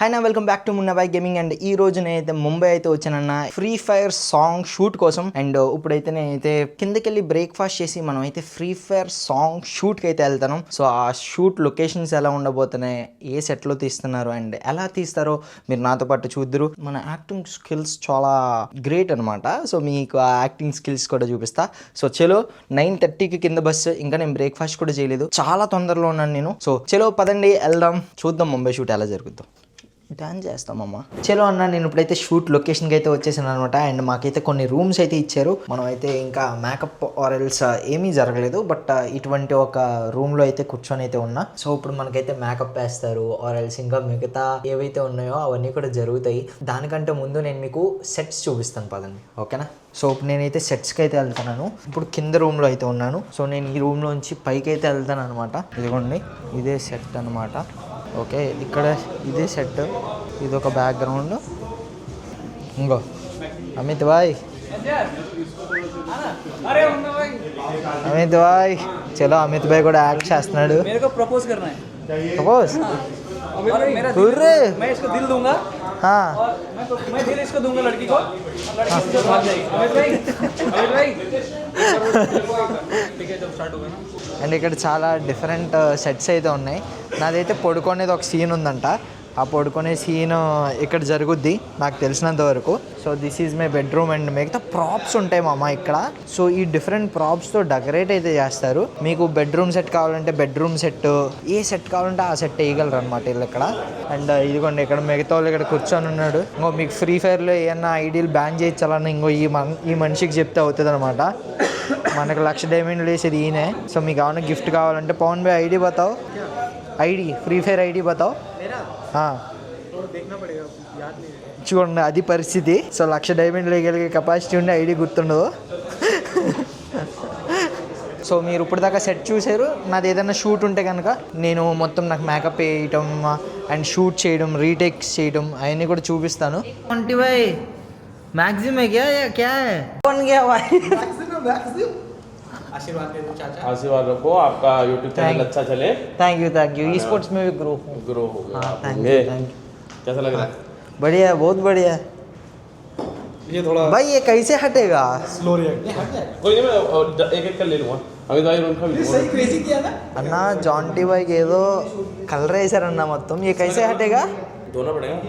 Hi నా welcome back to Munnabhai gaming. And ఈ రోజు నేనైతే ముంబై అయితే వచ్చానన్న ఫ్రీ ఫైర్ సాంగ్ షూట్ కోసం. అండ్ ఇప్పుడైతే నేనైతే కిందకెళ్ళి బ్రేక్ఫాస్ట్ చేసి మనం అయితే ఫ్రీ ఫైర్ సాంగ్ షూట్కి అయితే వెళ్తాను. సో ఆ షూట్ లొకేషన్స్ ఎలా ఉండబోతున్నాయి, ఏ సెట్లో తీస్తున్నారు అండ్ ఎలా తీస్తారో మీరు నాతో పాటు చూద్దరు. మన యాక్టింగ్ స్కిల్స్ చాలా గ్రేట్ అనమాట. సో మీకు ఆ యాక్టింగ్ స్కిల్స్ కూడా చూపిస్తా. సో చలో 9:30కి కింద బస్సు, ఇంకా నేను బ్రేక్ఫాస్ట్ కూడా చేయలేదు, చాలా తొందరలో ఉన్నాను నేను. సో చలో పదండి వెళ్దాం, చూద్దాం ముంబై షూట్ ఎలా జరుగుతుందో. డాన్స్ చేస్తామమ్మా. చలో అన్న, నేను ఇప్పుడైతే షూట్ లొకేషన్కి అయితే వచ్చేసాను అనమాట. అండ్ మాకైతే కొన్ని రూమ్స్ అయితే ఇచ్చారు. మనం అయితే ఇంకా మేకప్ ఆర్ ఎల్స్ ఏమీ జరగలేదు, బట్ ఇటువంటి ఒక రూమ్లో అయితే కూర్చొని అయితే ఉన్నా. సో ఇప్పుడు మనకైతే మేకప్ వేస్తారు ఆర్ ఎల్స్ ఇంకా మిగతా ఏవైతే ఉన్నాయో అవన్నీ కూడా జరుగుతాయి. దానికంటే ముందు నేను మీకు సెట్స్ చూపిస్తాను పదండి, ఓకేనా? సో ఇప్పుడు నేనైతే సెట్స్కి అయితే వెళ్తున్నాను. ఇప్పుడు కింద రూమ్లో అయితే ఉన్నాను. సో నేను ఈ రూమ్లోంచి పైకి అయితే వెళ్తాను అనమాట. ఇదిగోండి, ఇదే సెట్ అనమాట. ఓకే, ఇక్కడ ఇదే సెట్, ఇది ఒక బ్యాక్గ్రౌండ్. ఇంకో అమిత్ భాయ్, అమిత్ భాయ్, చలో అమిత్ భాయ్ కూడా యాక్ట్ చేస్తున్నాడు. प्रपोज करना है, ప్రపోజ్ दिल दूंगा, मैं दिल इसको दूंगा लड़की को, लड़की इससे भाग जाएगी. अमित भाई ठीक है, जब स्टार्ट होगा ना. అండ్ ఇక్కడ చాలా డిఫరెంట్ సెట్స్ అయితే ఉన్నాయి. నాదైతే పడుకునేది ఒక సీన్ ఉందంట. ఆ పడుకునే సీన్ ఇక్కడ జరుగుద్ది నాకు తెలిసినంత వరకు. So this is my bedroom. And మిగతా ప్రాప్స్ ఉంటాయి మామ ఇక్కడ. సో ఈ డిఫరెంట్ ప్రాప్స్తో డెకరేట్ అయితే చేస్తారు. మీకు బెడ్రూమ్ సెట్ కావాలంటే బెడ్రూమ్ సెట్, ఏ సెట్ కావాలంటే ఆ సెట్ వేయగలరు అనమాట వీళ్ళు ఇక్కడ. అండ్ ఇదిగోండి, ఇక్కడ మిగతా వాళ్ళు ఇక్కడ కూర్చొని ఉన్నాడు. ఇంకో మీకు ఫ్రీ ఫైర్లో ఏమన్నా ఐడీలు బ్యాన్ చేయించాలని ఇంకో ఈ మనిషికి చెప్తే అవుతుంది అనమాట. మనకు 1,00,000 డైమండ్లు వేసేది ఈయనే. సో మీకు ఏమైనా గిఫ్ట్ కావాలంటే పవన్ భాయ్ ఐడి బతావు, ఐడి ఫ్రీ ఫైర్ ఐడి బతావు. చూడండి అది పరిస్థితి. సో 1,00,000 డైమండ్లు వేయగలిగే కెపాసిటీ ఉండి ఐడి గుర్తుండదు. సో మీరు ఇప్పుడు దాకా సెట్ చూసారు. నాది ఏదైనా షూట్ ఉంటే కనుక నేను మొత్తం నాకు మేకప్ వేయటం అండ్ షూట్ చేయడం, రీటేక్స్ చేయడం అవన్నీ కూడా చూపిస్తాను. అంటే భాయ్ मैक्सिम है क्या या क्या है? कौन गया भाई? आशीर्वाद दे दो चाचा. आशीर्वाद रखो, आपका YouTube चैनल अच्छा चले. Thank you. ई स्पोर्ट्स में भी ग्रो हो गया. हाँ, थैंक ये यू. कैसा लग रहा है? बढ़िया है, बहुत बढ़िया है. ये थोड़ा भाई ये कैसे हटेगा? Slow react. कोई नहीं, मैं एक एक कर ले लूँगा. अमित भाई उनका भी सही क्रेजी किया ना. అన్న జాంటీ బాయ్కి ఏదో కలర్ వేసారన్న మొత్తం. ये कैसे हटेगा? धोना पड़ेगा.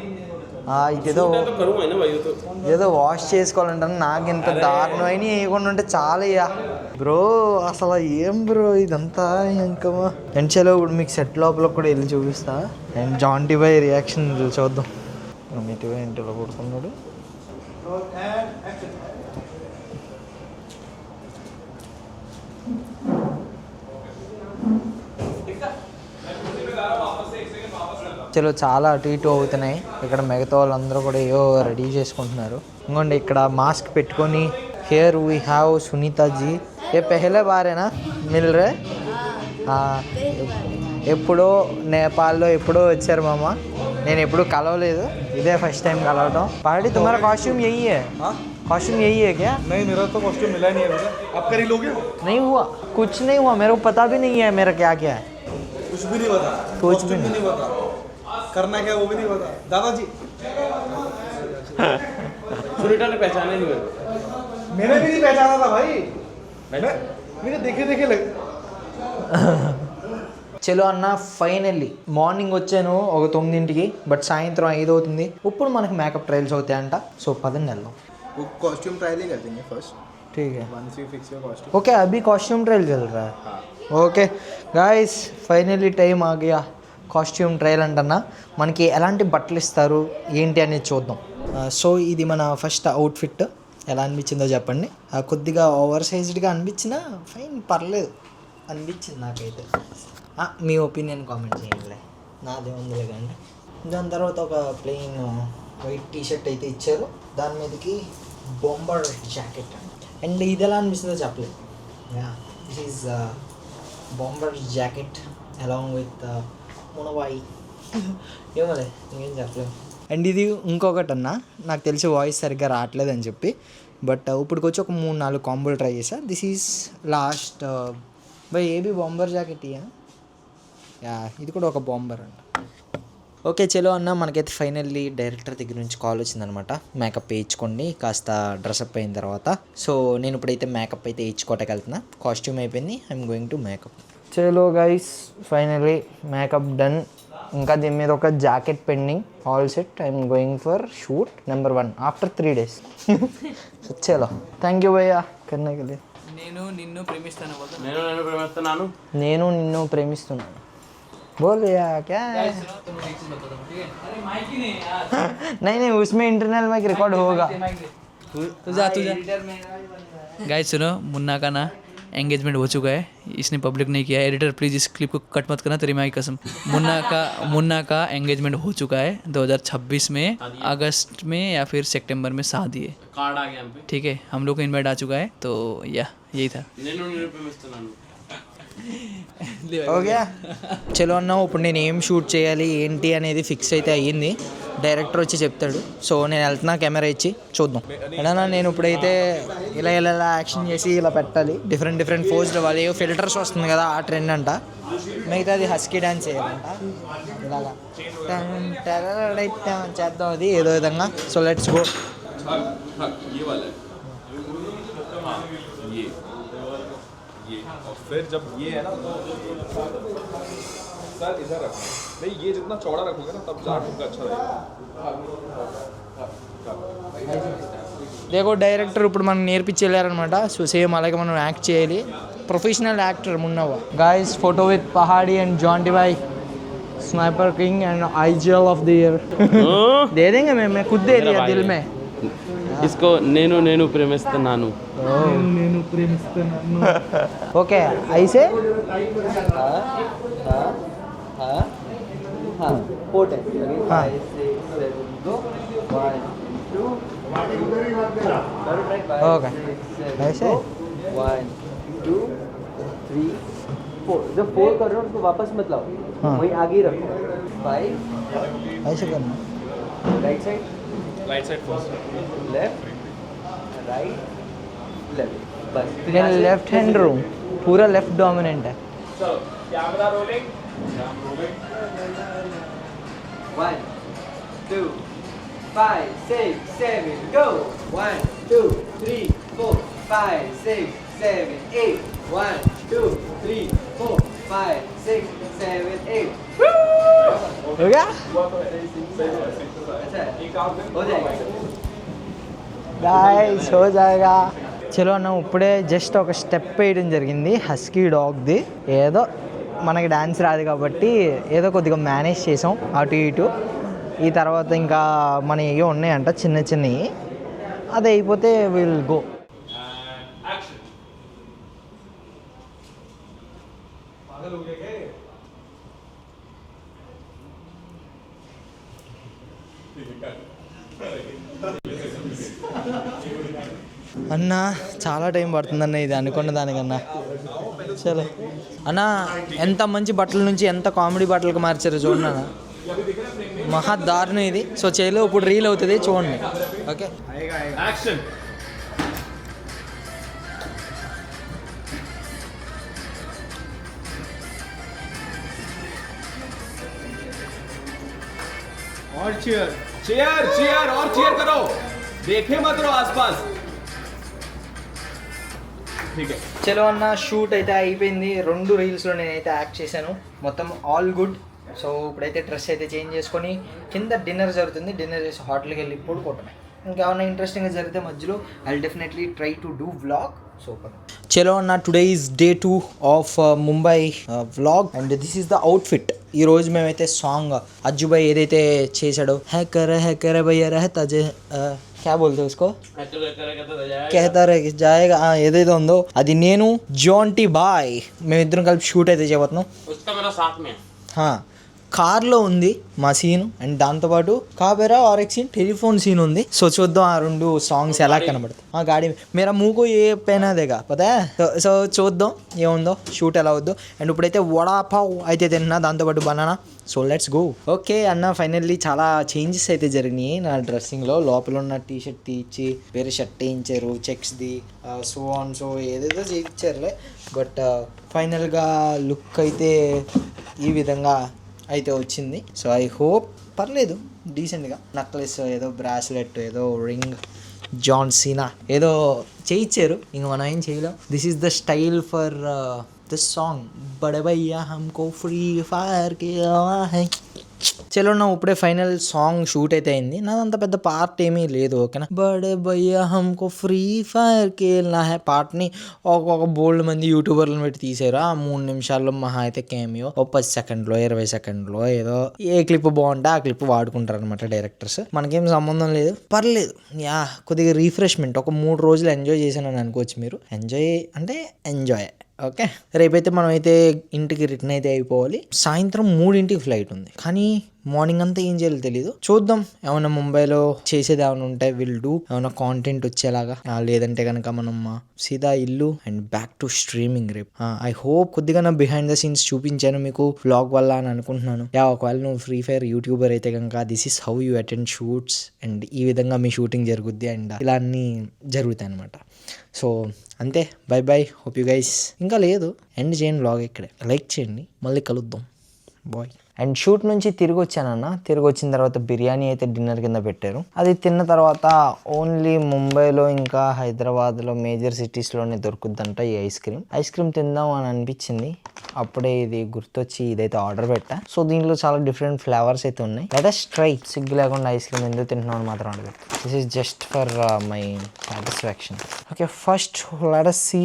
ఇదేదో मैं तो करूँगा ही ना भाई, तो ఏదో వాష్ చేసుకోవాలంటే నాకు ఇంత దారుణమైన వేయకుండా ఉంటే చాలా ఇయ్యా బ్రో. అసలు ఏం బ్రో ఇదంతా ఇంకా. ఎంచలో ఇప్పుడు మీకు సెట్ లోపల కూడా వెళ్ళి చూపిస్తా. అండ్ జాంటీ బాయ్ రియాక్షన్ చూద్దాం. అమిత్ బాయ్ ఇంటిలో కొడుతున్నాడు. చలో చాలా అటు ఇటు అవుతున్నాయి. ఇక్కడ మిగతా వాళ్ళందరూ కూడా ఏవో రెడీ చేసుకుంటున్నారు. ఇంకోండి ఇక్కడ మాస్క్ పెట్టుకొని here we have సునీతాజీ. A పెహలే బారేనా mill రే? ఎప్పుడో నేపాల్లో ఎప్పుడో వచ్చారు మామ, నేను ఎప్పుడు కలవలేదు, ఇదే ఫస్ట్ టైం కలవటం. పార్టీ తుమారా కాస్ట్యూమ్ యही है? कॉस्ट्यूम यही है क्या? नहीं, मेरा तो कॉस्ट्यूम मिला नहीं है मुझे. आप कर ही लोगे? नहीं हुआ, कुछ नहीं हुआ, मेरे को पता भी नहीं है मेरा क्या क्या है. कुछ भी नहीं पता, कुछ भी नहीं पता, करना क्या वो भी नहीं पता. दादाजी सुनीता ने पहचाना नहीं मेरे को. मैंने भी नहीं पहचाना था भाई. मैंने देखे लगे. చలో అన్న, ఫైనల్లీ మార్నింగ్ వచ్చాను ఒక 9ంటికి, బట్ సాయంత్రం 5 అవుతుంది. ఇప్పుడు మనకి మేకప్ ట్రయల్స్ అవుతాయంట. సో పదండి వెళ్దాం. वो कॉस्ट्यूम ट्रायल ही कर देंगे फर्स्ट. ठीक है, once you fix your costume. Okay. अभी कॉस्ट्यूम ट्रायल चल रहा है. ఓకే గాయస్, ఫైనల్లీ టైం ఆ గయా. కాస్ట్యూమ్ ట్రయల్ అంటన్నా మనకి ఎలాంటి బట్టలు ఇస్తారు ఏంటి అనేది చూద్దాం. సో ఇది మన ఫస్ట్ అవుట్ఫిట్. ఎలా అనిపించిందో చెప్పండి. కొద్దిగా ఓవర్ సైజ్డ్గా అనిపించినా ఫైన్, పర్లేదు అనిపించింది నాకైతే. మీ ఒపీనియన్ కామెంట్ చేయండి, నాదే ఉందిలే కానీ. దాని తర్వాత ఒక ప్లెయిన్ వైట్ టీషర్ట్ అయితే ఇచ్చారు, దాని మీదకి బొంబర్ జాకెట్. అండ్ ఇది ఎలా అనిపిస్తుందో చెప్పలేదు. This is bomber jacket along with మునవాయి. ఏమోలే, ఇంకేం చెప్పలేము. అండ్ ఇది ఇంకొకటి అన్న, నాకు తెలిసి వాయిస్ సరిగ్గా రావట్లేదని చెప్పి, బట్ ఇప్పటికొచ్చి ఒక 3-4 కాంబోలు ట్రై చేసా. This is lost by AB bumper jacket. Yeah, ఇది కూడా ఒక బాంబర్ అంట. ఓకే చలో అన్న, మనకైతే ఫైనల్లీ డైరెక్టర్ దగ్గర నుంచి కాల్ వచ్చిందనమాట. మేకప్ వేయించుకోండి కాస్త డ్రెస్అప్ అయిన తర్వాత. సో నేను ఇప్పుడైతే మేకప్ అయితే వేయించుకోవటానికి వెళ్తున్నా. కాస్ట్యూమ్ అయిపోయింది, ఐఎమ్ గోయింగ్ టు మేకప్. చలో గైస్, ఫైనల్లీ మేకప్ డన్. ఇంకా దీని మీద ఒక jacket pending. All set, I'm going for shoot number 1 after 3 days. చలో, థ్యాంక్ యూ భయ్యా. కన్నగలి నేను నిన్ను ప్రేమిస్తాను. నేను నిన్ను ప్రేమిస్తున్నాను. बोल भैया क्या है? अरे माइक ही नहीं यार. नहीं उसमें इंटरनल माइक रिकॉर्ड होगा. तू जा. गाइस सुनो, मुन्ना का ना एंगेजमेंट हो चुका है, इसने पब्लिक नहीं किया है. एडिटर प्लीज इस क्लिप को कट मत करना, तेरी माँ की कसम. मुन्ना का एंगेजमेंट हो चुका है. 2026 में अगस्त में या फिर सितंबर में शादी है. कार्ड आ गया हम पे. ठीक है, हम लोग को इनवाइट आ चुका है. तो यही था. हो गया. చలో అన్న, ఇప్పుడు నేను ఏం షూట్ చేయాలి ఏంటి అనేది ఫిక్స్ అయితే అయ్యింది. డైరెక్టర్ వచ్చి చెప్తాడు. సో నేను వెళ్తున్నా, కెమెరా ఇచ్చి చూద్దాం. అన్నా నేను ఇప్పుడైతే ఇలా యాక్షన్ చేసి ఇలా పెట్టాలి. డిఫరెంట్ పోజ్లు ఇవ్వాలి. ఫిల్టర్స్ వస్తుంది కదా, ఆ ట్రెండ్ అంట. మిగతాది హస్కీ డాన్స్ చేయాలంట. ఇలాగా చేద్దాం అది ఏదో విధంగా. So let's go. और फिर जब ये है ना सर इधर रखना नहीं, ये जितना चौड़ा रखोगे ना तब जाट उनका अच्छा रहेगा. దేకో డైరెక్టర్ ఇప్పుడు మనం నేర్పించి వెళ్ళారనమాట. సో సేమ్ అలాగే మనం యాక్ట్ చేయాలి. ప్రొఫెషనల్ యాక్టర్ మున్నవ. Guys, photo with Pahadi and Jonty boy, sniper king and IGL of the year. दे देंगे मैं खुद दे दिया दिल में इसको నేను ప్రేమిస్తున్నాను. ओके ऐसे ओके ऐसे 1 2 3 4. जब 4 कर रहे हो उसको वापस मत लाओ. हाँ. वहीं आगे ही रखो. 5 ऐसे करना. Right side first left right left. बस मैं लेफ्ट हैंड हूँ, पूरा लेफ्ट डोमिनेंट है. Camera rolling. 1 2 5 6 7 go. 1 2 3 4 5 6 7 8. 1 2 3 4 5 6 7 8. हो गया अच्छा हो जाएगा. गाइस हो जाएगा. చలో అన్న, ఇప్పుడే జస్ట్ ఒక స్టెప్ వేయడం జరిగింది హస్కీ డాగ్ది. ఏదో మనకి డ్యాన్స్ రాదు కాబట్టి ఏదో కొద్దిగా మేనేజ్ చేసాం అటు ఇటు. ఈ తర్వాత ఇంకా మన ఏవో ఉన్నాయంట చిన్నవి, అది అయిపోతే విల్ గో. అన్న చాలా టైం పడుతుందన్న ఇది అనుకున్న దానికన్నా. చలో అన్న, ఎంత మంచి బట్టల నుంచి ఎంత కామెడీ బట్టలకు మార్చారు చూడండి అన్న. మహా దారుణం ఇది. సో చేయలో ఇప్పుడు రీల్ అవుతుంది చూడండి. Okay action. और चीयर और चीयर करो. देखे मत रहो आसपास. ठीक है. చలో అన్న, షూట్ అయితే అయిపోయింది. 2 రీల్స్లో నేనైతే యాక్ట్ చేశాను. మొత్తం ఆల్ గుడ్. సో ఇప్పుడైతే డ్రెస్ అయితే చేంజ్ చేసుకొని కింద డిన్నర్ జరుగుతుంది. డిన్నర్ చేసి హోటల్కి వెళ్ళి పడుకోవటమే. ఇంకేమన్నా ఇంట్రెస్టింగ్గా జరిగితే మధ్యలో I definitely try to do vlog. Super. చలో అన్న, today is day 2 of Mumbai vlog and this is the outfit. ఈరోజు మేమైతే సాంగ్ అజ్జుబాయ్ ఏదైతే చేశాడో హ్యాకర్ భయ్యా రహతా क्या बोलते हैं उसको, कहता रहे जाएगा, ఏదైతే ఉందో అది నేను జాంటీ బాయ్ మేమిద్దరం కలిపి షూట్ అయితే చేయబోతున్నాం. కార్లో ఉంది మా సీన్ అండ్ దాంతోపాటు కాబేరా ఆర్ఎక్స్ సీన్ టెలిఫోన్ సీన్ ఉంది. సో చూద్దాం ఆ 2 సాంగ్స్ ఎలా కనబడతాయి. గాడి మేరా మూకో ఏ పెనాదేగా పదా. సో చూద్దాం ఏముందో, షూట్ ఎలా అవుద్దో. అండ్ ఇప్పుడైతే వడాపావ్ అయితే తిన్నా, దాంతోపాటు banana. So let's go. Okay అన్న, ఫైనల్లీ చాలా చేంజెస్ అయితే జరిగినాయి నా డ్రెస్సింగ్లో. లోపల ఉన్న టీ షర్ట్ తీయించి వేరే షర్ట్ వేయించారు, చెక్స్ది, సో ఆన్ సో ఏదేదో చేయించారులే. బట్ ఫైనల్గా లుక్ అయితే ఈ విధంగా అయితే వచ్చింది. సో ఐ హోప్ పర్లేదు డీసెంట్గా. నెక్లెస్ ఏదో బ్రాస్లెట్ ఏదో రింగ్ జాన్ సీనా ఏదో చేయించారు, ఇంక మనం ఏం చేయలేం. This is the style for this song. బడే భయ్యా హమ్కో ఫ్రీ ఫైర్ కే హై. చలో నా ఇప్పుడే ఫైనల్ సాంగ్ షూట్ అయితే అయింది. నాదంత పెద్ద పార్ట్ ఏమీ లేదు, ఓకేనా. బడే భయ్యా హమ్కో ఫ్రీ ఫైర్ కేల్నా హై పార్ట్ని ఒక బోల్డ్ మంది యూట్యూబర్లను పెట్టి తీసారు. ఆ 3 నిమిషాల్లో మహా అయితే కేమియో 10 సెకండ్లో 20 సెకండ్లో ఏదో ఏ క్లిప్ బాగుంటే ఆ క్లిప్ వాడుకుంటారు అనమాట డైరెక్టర్స్. మనకేం సంబంధం లేదు, పర్లేదు. యా కొద్దిగా రీఫ్రెష్మెంట్, ఒక 3 రోజులు ఎంజాయ్ చేశానని అనుకోవచ్చు మీరు. ఎంజాయ్ అంటే ఎంజాయ్, ఓకే. రేపైతే మనం అయితే ఇంటికి రిటర్న్ అయితే అయిపోవాలి. సాయంత్రం 3ంటికి ఫ్లైట్ ఉంది, కానీ మార్నింగ్ అంతా ఏం చేయాలో తెలీదు. చూద్దాం, ఏమైనా ముంబైలో చేసేది ఏమైనా ఉంటే విల్ డూ, ఏమైనా కాంటెంట్ వచ్చేలాగా. లేదంటే కనుక మనం సీదా ఇల్లు అండ్ బ్యాక్ టు స్ట్రీమింగ్ రేపు. ఐ హోప్ కొద్దిగా నా బిహైండ్ ద సీన్స్ చూపించాను మీకు వ్లాగ్ వల్ల అని అనుకుంటున్నాను. ఒకవేళ నువ్వు ఫ్రీ ఫైర్ యూట్యూబర్ అయితే కనుక this is how you attend shoots and ఈ విధంగా మీ షూటింగ్ జరుగుద్ది అండ్ ఇలా అన్నీ జరుగుతాయి అనమాట. సో అంతే, by by, hope you guys. ఇంకా లేదు, ఎండ్ చేయండి వ్లాగ్ ఇక్కడే, లైక్ చేయండి, మళ్ళీ కలుద్దాం, బాయ్. అండ్ షూట్ నుంచి తిరిగి వచ్చానన్న. తిరిగి వచ్చిన తర్వాత బిర్యానీ అయితే డిన్నర్ కింద పెట్టారు. అది తిన్న తర్వాత ఓన్లీ ముంబైలో ఇంకా హైదరాబాద్లో మేజర్ సిటీస్లోనే దొరుకుద్దంట ఈ ఐస్ క్రీమ్ తిందాం అని అనిపించింది. అప్పుడే ఇది గుర్తొచ్చి ఇదైతే ఆర్డర్ పెట్టా. సో దీంట్లో చాలా డిఫరెంట్ ఫ్లేవర్స్ అయితే ఉన్నాయి. Let us try. సిగ్గు లేకుండా ఐస్ క్రీమ్ ఎందుకు తింటున్నాం అని మాత్రం అడగదు. This is just for my satisfaction. Okay, first let us see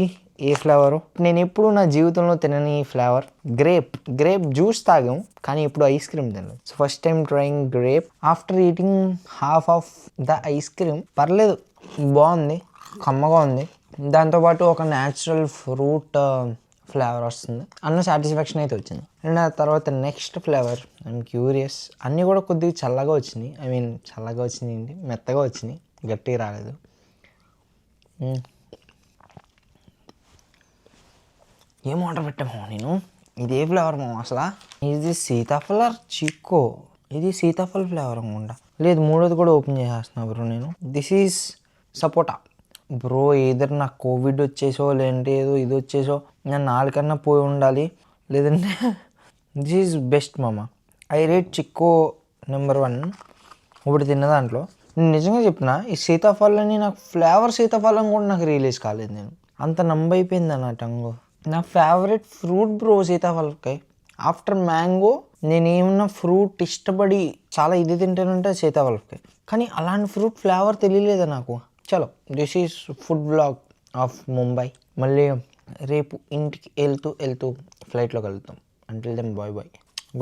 a flavour. నేను ఎప్పుడు నా జీవితంలో తినని ఫ్లేవర్ గ్రేప్ జ్యూస్ తాగాం, కానీ ఇప్పుడు ఐస్ క్రీమ్ తినలేదు. So first time trying grape after eating half of the ice cream. పర్లేదు, బాగుంది, కమ్మగా ఉంది. దాంతోపాటు ఒక న్యాచురల్ ఫ్రూట్ ఫ్లేవర్ వస్తుంది అన్న సాటిస్ఫాక్షన్ అయితే వచ్చింది. అండ్ ఆ తర్వాత నెక్స్ట్ ఫ్లేవర్ ఐఎమ్ క్యూరియస్. అన్నీ కూడా కొద్దిగా చల్లగా వచ్చినాయి. చల్లగా వచ్చినాయి ఏంటి, మెత్తగా వచ్చినాయి, గట్టిగా రాలేదు. ఏం ఆర్డర్ పెట్టామో నేను, ఇదే ఫ్లేవర్ అసలు. ఇది సీతాఫల చిక్కో, ఇది సీతాఫల ఫ్లేవర్ అనుకుంటా. లేదు, మూడోది కూడా ఓపెన్ చేసేస్తున్నా బ్రో నేను. This is sapota bro. Either నాకు కోవిడ్ వచ్చేసో లేదంటే ఏదో ఇది వచ్చేసో నేను 4 కన్నా పోయి ఉండాలి, లేదంటే దిస్ ఈజ్ బెస్ట్ మామ. ఐ రేట్ చిక్కో నెంబర్ 1 ఇప్పుడు తిన్న దాంట్లో. నేను నిజంగా చెప్పిన ఈ సీతాఫలని నాకు ఫ్లేవర్ సీతాఫలం కూడా నాకు రియలైజ్ కాలేదు. నేను అంత నంబైపోయింది నా టంగు. నా ఫేవరెట్ ఫ్రూట్ బ్రో సీతాఫలకాయ. ఆఫ్టర్ మ్యాంగో నేను ఏమన్నా ఫ్రూట్ ఇష్టపడి చాలా ఇది తింటానంటే సీతాఫలకాయ. కానీ అలాంటి ఫ్రూట్ ఫ్లేవర్ తెలియలేదు నాకు. చలో, this is food blog of Mumbai. మళ్ళీ రేపు ఇంటికి వెళ్తూ ఫ్లైట్లో కలుద్దాం. Until then bye,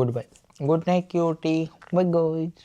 good bye, good night cutie, bye గోయిజ్.